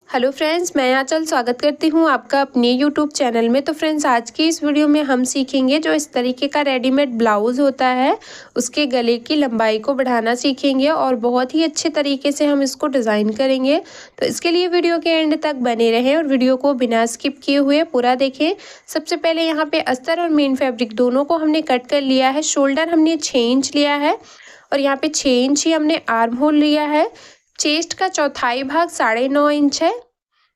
Hello friends, मैं आंचल स्वागत करती हूँ आपका अपने यूट्यूब चैनल में। तो फ्रेंड्स, आज की इस वीडियो में हम सीखेंगे जो इस तरीके का रेडीमेड ब्लाउज़ होता है उसके गले की लंबाई को बढ़ाना सीखेंगे और बहुत ही अच्छे तरीके से हम इसको डिज़ाइन करेंगे। तो इसके लिए वीडियो के एंड तक बने रहें और वीडियो को बिना स्किप किए हुए पूरा देखें। सबसे पहले यहाँ पे अस्तर और मेन फैब्रिक दोनों को हमने कट कर लिया है। शोल्डर हमने 6 इंच लिया है और यहाँ पे 6 इंच ही हमने आर्म होल लिया है। चेस्ट का चौथाई भाग 9.5 इंच है,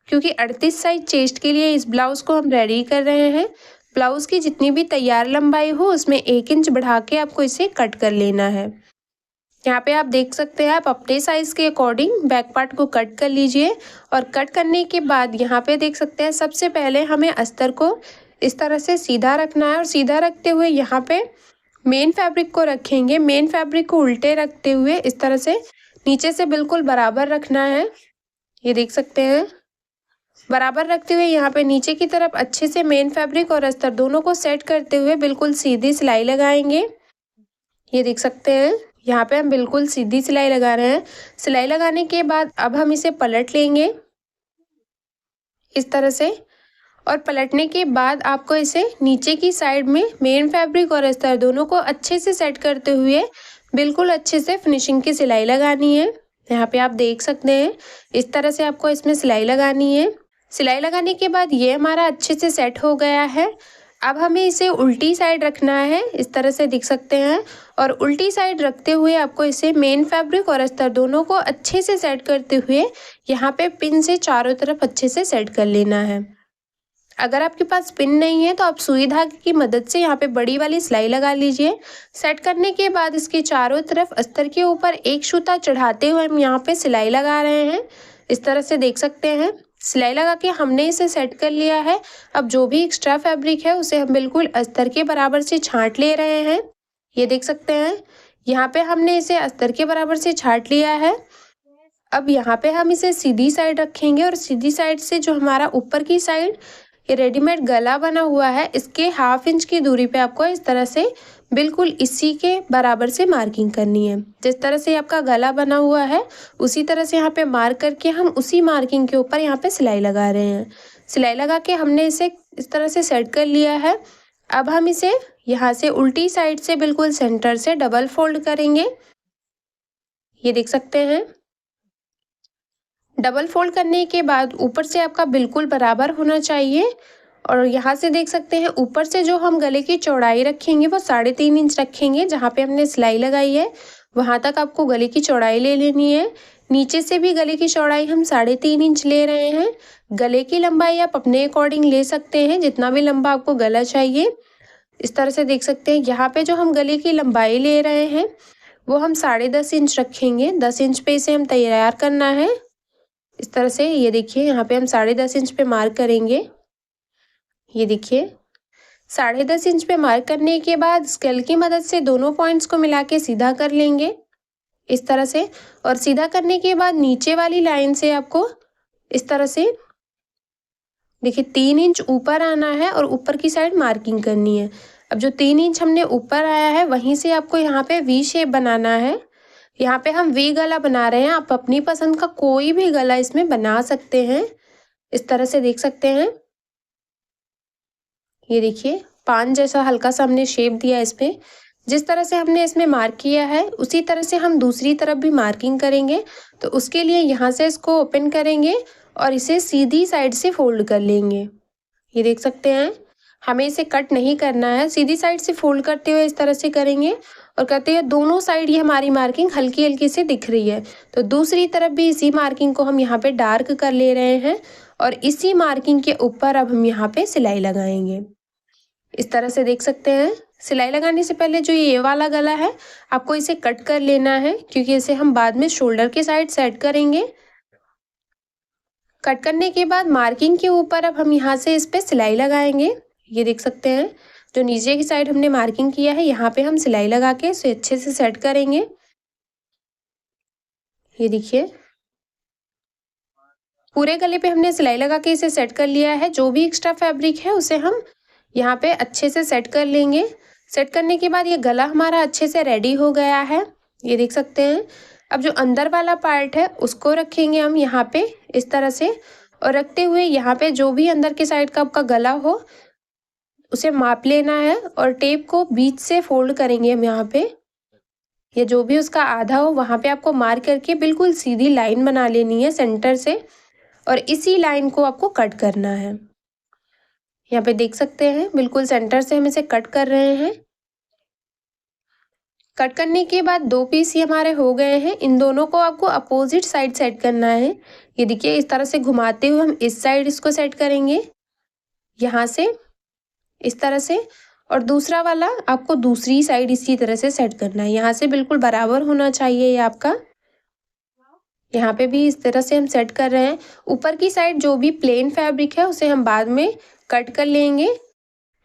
क्योंकि 38 साइज चेस्ट के लिए इस ब्लाउज़ को हम रेडी कर रहे हैं। ब्लाउज़ की जितनी भी तैयार लंबाई हो उसमें 1 इंच बढ़ा के आपको इसे कट कर लेना है। यहाँ पे आप देख सकते हैं, आप अपने साइज़ के अकॉर्डिंग बैक पार्ट को कट कर लीजिए। और कट करने के बाद यहाँ पे देख सकते हैं, सबसे पहले हमें अस्तर को इस तरह से सीधा रखना है और सीधा रखते हुए यहाँ पे मेन फैब्रिक को रखेंगे। मेन फैब्रिक को उल्टे रखते हुए इस तरह से नीचे से बिल्कुल बराबर रखना है। ये देख सकते हैं, बराबर रखते हुए यहाँ पे नीचे की तरफ अच्छे से मेन फैब्रिक और अस्तर दोनों को सेट करते हुए बिल्कुल सीधी सिलाई लगाएंगे। ये देख सकते हैं, यहाँ पे हम बिल्कुल सीधी सिलाई लगा रहे हैं। सिलाई लगाने के बाद अब हम इसे पलट लेंगे इस तरह से, और पलटने के बाद आपको इसे नीचे की साइड में मेन फैब्रिक और अस्तर दोनों को अच्छे से सेट करते हुए बिल्कुल अच्छे से फिनिशिंग की सिलाई लगानी है। यहाँ पे आप देख सकते हैं, इस तरह से आपको इसमें सिलाई लगानी है। सिलाई लगाने के बाद ये हमारा अच्छे से सेट हो गया है। अब हमें इसे उल्टी साइड रखना है, इस तरह से दिख सकते हैं। और उल्टी साइड रखते हुए आपको इसे मेन फैब्रिक और अस्तर दोनों को अच्छे से सेट करते हुए यहाँ पे पिन से चारों तरफ अच्छे से सेट कर लेना है। अगर आपके पास पिन नहीं है तो आप सुई धागे की मदद से यहाँ पे बड़ी वाली सिलाई लगा लीजिए। सेट करने के बाद इसके चारों तरफ अस्तर के ऊपर एक सूता चढ़ाते हुए हम यहाँ पे सिलाई लगा रहे हैं। इस तरह से देख सकते हैं, सिलाई लगा के हमने इसे सेट कर लिया है। अब जो भी एक्स्ट्रा फैब्रिक है उसे हम बिल्कुल अस्तर के बराबर से छांट ले रहे हैं। ये देख सकते हैं, यहाँ पे हमने इसे अस्तर के बराबर से छांट लिया है। अब यहाँ पे हम इसे सीधी साइड रखेंगे और सीधी साइड से जो हमारा ऊपर की साइड ये रेडीमेड गला बना हुआ है, इसके 1/2 इंच की दूरी पे आपको इस तरह से बिल्कुल इसी के बराबर से मार्किंग करनी है। जिस तरह से आपका गला बना हुआ है उसी तरह से यहाँ पे मार्क करके हम उसी मार्किंग के ऊपर यहाँ पे सिलाई लगा रहे हैं। सिलाई लगा के हमने इसे इस तरह से सेट कर लिया है। अब हम इसे यहाँ से उल्टी साइड से बिल्कुल सेंटर से डबल फोल्ड करेंगे। ये देख सकते हैं, डबल फोल्ड करने के बाद ऊपर से आपका बिल्कुल बराबर होना चाहिए। और यहाँ से देख सकते हैं, ऊपर से जो हम गले की चौड़ाई रखेंगे वो 3.5 इंच रखेंगे। जहाँ पे हमने सिलाई लगाई है वहाँ तक आपको गले की चौड़ाई ले लेनी है। नीचे से भी गले की चौड़ाई हम 3.5 इंच ले रहे हैं। गले की लंबाई आप अपने अकॉर्डिंग ले सकते हैं, जितना भी लंबा आपको गला चाहिए। इस तरह से देख सकते हैं, यहाँ पे जो हम गले की लंबाई ले रहे हैं वो हम 10.5 इंच रखेंगे। 10 इंच पे इसे हम तैयार करना है। इस तरह से ये देखिए, यहाँ पे हम 10.5 इंच पे मार्क करेंगे। ये देखिए, 10.5 इंच पे मार्क करने के बाद स्केल की मदद से दोनों पॉइंट्स को मिला के सीधा कर लेंगे इस तरह से। और सीधा करने के बाद नीचे वाली लाइन से आपको इस तरह से देखिए 3 इंच ऊपर आना है और ऊपर की साइड मार्किंग करनी है। अब जो 3 इंच हमने ऊपर आया है वहीं से आपको यहाँ पे वी शेप बनाना है। यहाँ पे हम वी गला बना रहे हैं, आप अपनी पसंद का कोई भी गला इसमें बना सकते हैं। इस तरह से देख सकते हैं, ये देखिए पान जैसा हल्का सा हमने शेप दिया इसमें। जिस तरह से हमने इसमें मार्क किया है उसी तरह से हम दूसरी तरफ भी मार्किंग करेंगे। तो उसके लिए यहाँ से इसको ओपन करेंगे और इसे सीधी साइड से फोल्ड कर लेंगे। ये देख सकते हैं, हमें इसे कट नहीं करना है, सीधी साइड से फोल्ड करते हुए इस तरह से करेंगे। और कहते हैं दोनों साइड ये हमारी मार्किंग हल्की हल्की से दिख रही है, तो दूसरी तरफ भी इसी मार्किंग को हम यहाँ पे डार्क कर ले रहे हैं। और इसी मार्किंग के ऊपर अब हम यहाँ पे सिलाई लगाएंगे। इस तरह से देख सकते हैं, सिलाई लगाने से पहले जो ये वाला गला है आपको इसे कट कर लेना है, क्योंकि इसे हम बाद में शोल्डर के साइड सेट करेंगे। कट करने के बाद मार्किंग के ऊपर अब हम यहाँ से इस पे सिलाई लगाएंगे। ये देख सकते हैं, जो नीचे की साइड हमने मार्किंग किया है यहाँ पे हम सिलाई लगा के इसे अच्छे से सेट करेंगे। ये देखिए, पूरे गले पे हमने सिलाई लगा के इसे सेट कर लिया है। जो भी एक्स्ट्रा फैब्रिक है उसे हम यहाँ पे अच्छे से सेट कर लेंगे। सेट करने के बाद ये गला हमारा अच्छे से रेडी हो गया है। ये देख सकते हैं, अब जो अंदर वाला पार्ट है उसको रखेंगे हम यहाँ पे इस तरह से। और रखते हुए यहाँ पे जो भी अंदर के साइड का आपका गला हो उसे माप लेना है और टेप को बीच से फोल्ड करेंगे हम यहाँ पे। ये जो भी उसका आधा हो वहाँ पे आपको मार्क करके बिल्कुल सीधी लाइन बना लेनी है सेंटर से और इसी लाइन को आपको कट करना है। यहाँ पे देख सकते हैं बिल्कुल सेंटर से हम इसे कट कर रहे हैं। कट करने के बाद 2 पीस ये हमारे हो गए हैं। इन दोनों को आपको अपोजिट साइड सेट करना है। ये देखिए इस तरह से घुमाते हुए हम इस साइड इसको सेट करेंगे, यहाँ से इस तरह से, और दूसरा वाला आपको दूसरी साइड इसी तरह से सेट करना है। यहाँ से बिल्कुल बराबर होना चाहिए ये आपका। यहाँ पे भी इस तरह से हम सेट कर रहे हैं। ऊपर की साइड जो भी प्लेन फैब्रिक है उसे हम बाद में कट कर लेंगे।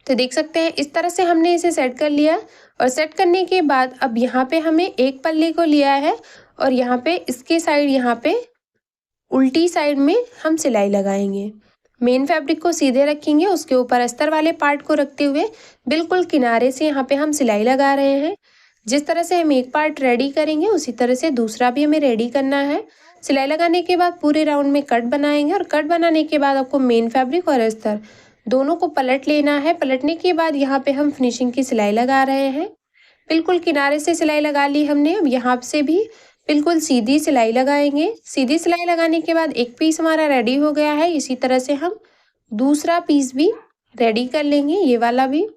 तो देख सकते हैं इस तरह से हमने इसे सेट कर लिया और सेट करने के बाद अब यहाँ पे हमें एक पल्ले को लिया है और यहाँ पे इसके साइड यहाँ पे उल्टी साइड में हम सिलाई लगाएंगे। मेन फैब्रिक को सीधे रखेंगे, उसके ऊपर अस्तर वाले पार्ट को रखते हुए बिल्कुल किनारे से यहाँ पे हम सिलाई लगा रहे हैं। जिस तरह से हम एक पार्ट रेडी करेंगे उसी तरह से दूसरा भी हमें रेडी करना है। सिलाई लगाने के बाद पूरे राउंड में कट बनाएंगे और कट बनाने के बाद आपको मेन फैब्रिक और अस्तर दोनों को पलट लेना है। पलटने के बाद यहाँ पे हम फिनिशिंग की सिलाई लगा रहे हैं। बिल्कुल किनारे से सिलाई लगा ली हमने। अब यहाँ से भी बिल्कुल सीधी सिलाई लगाएंगे। सीधी सिलाई लगाने के बाद एक पीस हमारा रेडी हो गया है। इसी तरह से हम दूसरा पीस भी रेडी कर लेंगे, ये वाला भी।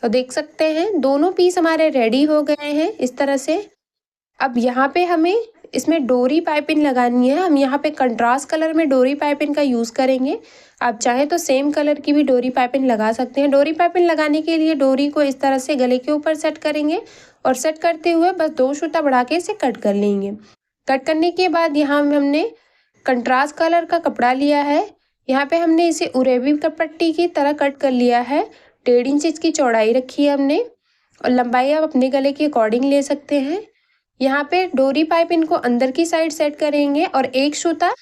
तो देख सकते हैं दोनों पीस हमारे रेडी हो गए हैं इस तरह से। अब यहाँ पे हमें इसमें डोरी पाइपिंग लगानी है। हम यहाँ पे कंट्रास्ट कलर में डोरी पाइपिंग का यूज़ करेंगे। आप चाहें तो सेम कलर की भी डोरी पाइपिंग लगा सकते हैं। डोरी पाइपिंग लगाने के लिए डोरी को इस तरह से गले के ऊपर सेट करेंगे और सेट करते हुए बस 2 सूता बढ़ा के इसे कट कर लेंगे। कट करने के बाद यहाँ हमने कंट्रास्ट कलर का कपड़ा लिया है। यहाँ पे हमने इसे उरेबी पट्टी की तरह कट कर लिया है। 1.5 इंच इसकी चौड़ाई रखी है हमने और लंबाई आप अपने गले के अकॉर्डिंग ले सकते हैं। यहाँ पे डोरी पाइपिंग को अंदर की साइड सेट करेंगे और एक सूता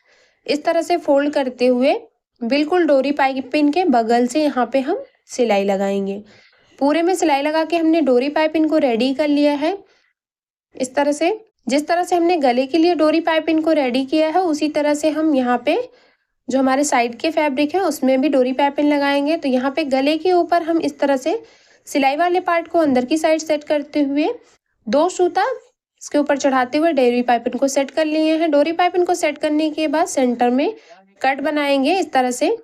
इस तरह से फोल्ड करते हुए बिल्कुल डोरी पाइपिंग के बगल से यहाँ पे हम सिलाई लगाएंगे। पूरे में सिलाई लगा के हमने डोरी पाइपिंग को रेडी कर लिया है इस तरह से। जिस तरह से हमने गले के लिए डोरी पाइपिंग को रेडी किया है उसी तरह से हम यहाँ पे जो हमारे साइड के फैब्रिक है उसमें भी डोरी पाइपिंग लगाएंगे। तो यहाँ पे गले के ऊपर हम इस तरह से सिलाई वाले पार्ट को अंदर की साइड सेट करते हुए 2 सूता इसके ऊपर चढ़ाते हुए डोरी पाइपिंग को सेट कर लिए हैं। डोरी पाइपिंग को सेट करने के बाद सेंटर में कट बनाएंगे इस तरह से।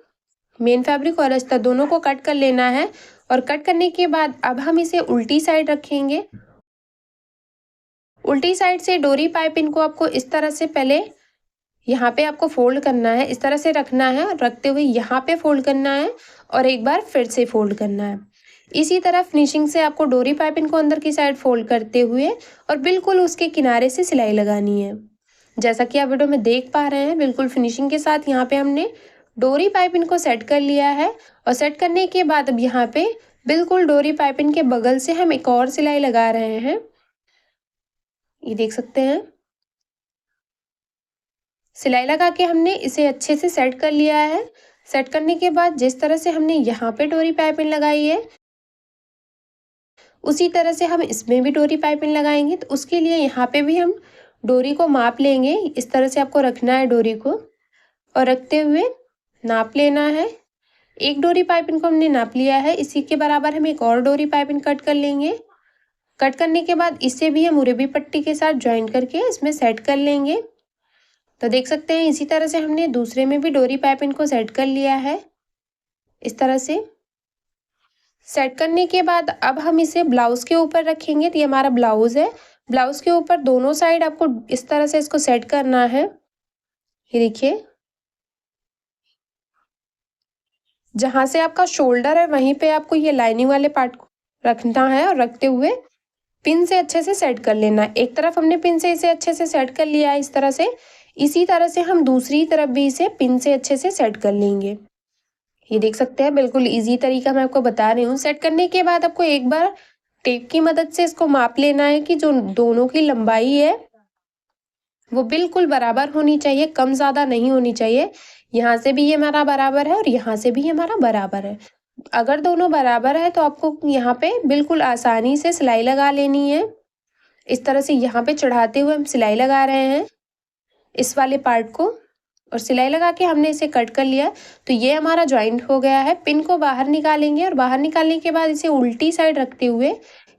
मेन फैब्रिक और अस्तर दोनों को कट कर लेना है और कट करने के बाद अब हम इसे उल्टी साइड रखेंगे। उल्टी साइड से डोरी पाइपिंग को आपको इस तरह से पहले यहाँ पे आपको फोल्ड करना है, इस तरह से रखना है और रखते हुए यहाँ पे फोल्ड करना है और एक बार फिर से फोल्ड करना है। इसी तरह फिनिशिंग से आपको डोरी पाइपिंग को अंदर की साइड फोल्ड करते हुए और बिल्कुल उसके किनारे से सिलाई लगानी है। जैसा कि आप वीडियो में देख पा रहे हैं बिल्कुल फिनिशिंग के साथ यहाँ पे हमने डोरी पाइपिंग को सेट कर लिया है और सेट करने के बाद अब यहाँ पे बिल्कुल डोरी पाइपिंग के बगल से हम एक और सिलाई लगा रहे हैं। ये देख सकते हैं सिलाई लगा के हमने इसे अच्छे से सेट कर लिया है। सेट करने के बाद जिस तरह से हमने यहाँ पे डोरी पाइपिंग लगाई है उसी तरह से हम इसमें भी डोरी पाइपिंग लगाएंगे। तो उसके लिए यहाँ पे भी हम डोरी को माप लेंगे। इस तरह से आपको रखना है डोरी को और रखते हुए नाप लेना है। एक डोरी पाइपिंग को हमने नाप लिया है, इसी के बराबर हम एक और डोरी पाइपिंग कट कर लेंगे। कट करने के बाद इसे भी हम उरेबी पट्टी के साथ ज्वाइन करके इसमें सेट कर लेंगे। तो देख सकते हैं इसी तरह से हमने दूसरे में भी डोरी पाइपिंग को सेट कर लिया है इस तरह से। सेट करने के बाद अब हम इसे ब्लाउज के ऊपर रखेंगे। तो ये हमारा ब्लाउज है। ब्लाउज के ऊपर दोनों साइड आपको इस तरह से इसको सेट करना है। ये देखिए जहाँ से आपका शोल्डर है वहीं पे आपको ये लाइनिंग वाले पार्ट को रखना है और रखते हुए पिन से अच्छे से सेट कर लेना है। एक तरफ हमने पिन से इसे अच्छे से सेट कर लिया है इस तरह से। इसी तरह से हम दूसरी तरफ भी इसे पिन से अच्छे से सेट कर लेंगे। ये देख सकते हैं बिल्कुल इजी तरीका मैं आपको बता रही हूँ। सेट करने के बाद आपको एक बार टेप की मदद से इसको माप लेना है कि जो दोनों की लंबाई है वो बिल्कुल बराबर होनी चाहिए, कम ज़्यादा नहीं होनी चाहिए। यहाँ से भी ये हमारा बराबर है और यहाँ से भी ये हमारा बराबर है। अगर दोनों बराबर है तो आपको यहाँ पे बिल्कुल आसानी से सिलाई लगा लेनी है। इस तरह से यहाँ पे चढ़ाते हुए हम सिलाई लगा रहे हैं इस वाले पार्ट को और सिलाई लगा के हमने इसे कट कर लिया। तो ये हमारा जॉइंट हो गया है। पिन को बाहर निकालेंगे और बाहर निकालने के बाद इसे उल्टी साइड रखते हुए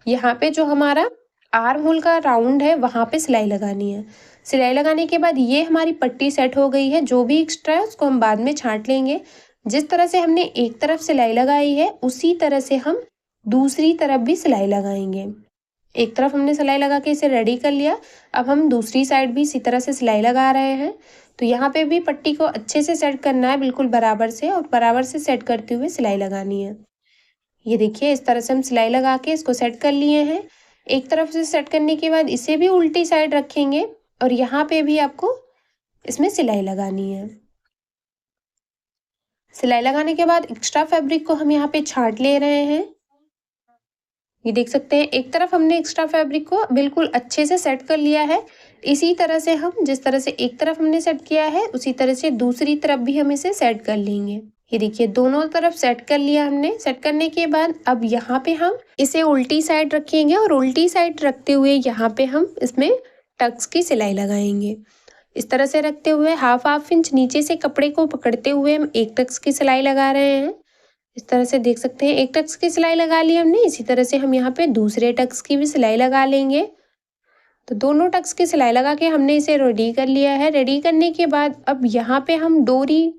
यहाँ पे जो हमारा आर्म होल का राउंड है वहाँ पे सिलाई लगानी है। सिलाई लगाने के बाद ये हमारी पट्टी सेट हो गई है। जो भी एक्स्ट्रा है उसको हम बाद में छांट लेंगे। जिस तरह से हमने एक तरफ सिलाई लगाई है उसी तरह से हम दूसरी तरफ भी सिलाई लगाएंगे। एक तरफ हमने सिलाई लगा के इसे रेडी कर लिया। अब हम दूसरी साइड भी इसी तरह से सिलाई लगा रहे हैं। तो यहाँ पे भी पट्टी को अच्छे से सेट करना है, बिल्कुल बराबर से, और बराबर से सेट करते हुए सिलाई लगानी है। ये देखिए इस तरह से हम सिलाई लगा के इसको सेट कर लिए हैं। एक तरफ से सेट करने के बाद इसे भी उल्टी साइड रखेंगे और यहाँ पे भी आपको इसमें सिलाई लगानी है। सिलाई लगाने के बाद एक्स्ट्रा फैब्रिक को हम यहाँ पे छांट ले रहे हैं। ये देख सकते हैं एक तरफ हमने एक्स्ट्रा फैब्रिक को बिल्कुल अच्छे से सेट कर लिया है। इसी तरह से हम जिस तरह से एक तरफ हमने सेट किया है उसी तरह से दूसरी तरफ भी हम इसे सेट कर लेंगे। ये देखिए दोनों तरफ सेट कर लिया हमने। सेट करने के बाद अब यहाँ पे हम इसे उल्टी साइड रखेंगे और उल्टी साइड रखते हुए यहाँ पे हम इसमें टक्स की सिलाई लगाएंगे। इस तरह से रखते हुए हाफ इंच नीचे से कपड़े को पकड़ते हुए हम एक टक्स की सिलाई लगा रहे हैं। इस तरह से देख सकते हैं एक टक्स की सिलाई लगा ली हमने। इसी तरह से हम यहाँ पे दूसरे टक्स की भी सिलाई लगा लेंगे। तो दोनों टक्स की सिलाई लगा के हमने इसे रेडी कर लिया है। रेडी करने के बाद अब यहाँ पे हम डोरी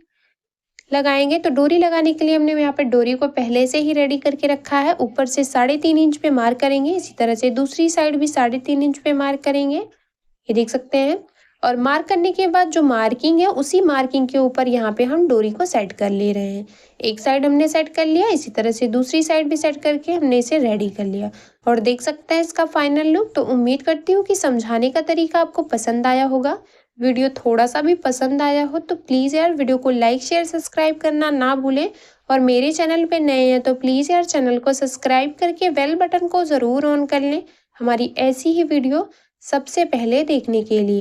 लगाएंगे। तो डोरी लगाने के लिए हमने यहाँ पे डोरी को पहले से ही रेडी करके रखा है। ऊपर से 3.5 इंच पे मार्क करेंगे। इसी तरह से दूसरी साइड भी 3.5 इंच पे मार्क करेंगे। ये देख सकते हैं। और मार्क करने के बाद जो मार्किंग है उसी मार्किंग के ऊपर यहाँ पे हम डोरी को सेट कर ले रहे हैं। एक साइड हमने सेट कर लिया, इसी तरह से दूसरी साइड भी सेट करके हमने इसे रेडी कर लिया। और देख सकते हैं इसका फाइनल लुक। तो उम्मीद करती हूँ कि समझाने का तरीका आपको पसंद आया होगा। वीडियो थोड़ा सा भी पसंद आया हो तो प्लीज़ यार वीडियो को लाइक शेयर सब्सक्राइब करना ना भूलें। और मेरे चैनल पे नए हैं तो प्लीज़ यार चैनल को सब्सक्राइब करके बेल बटन को ज़रूर ऑन कर लें हमारी ऐसी ही वीडियो सबसे पहले देखने के लिए।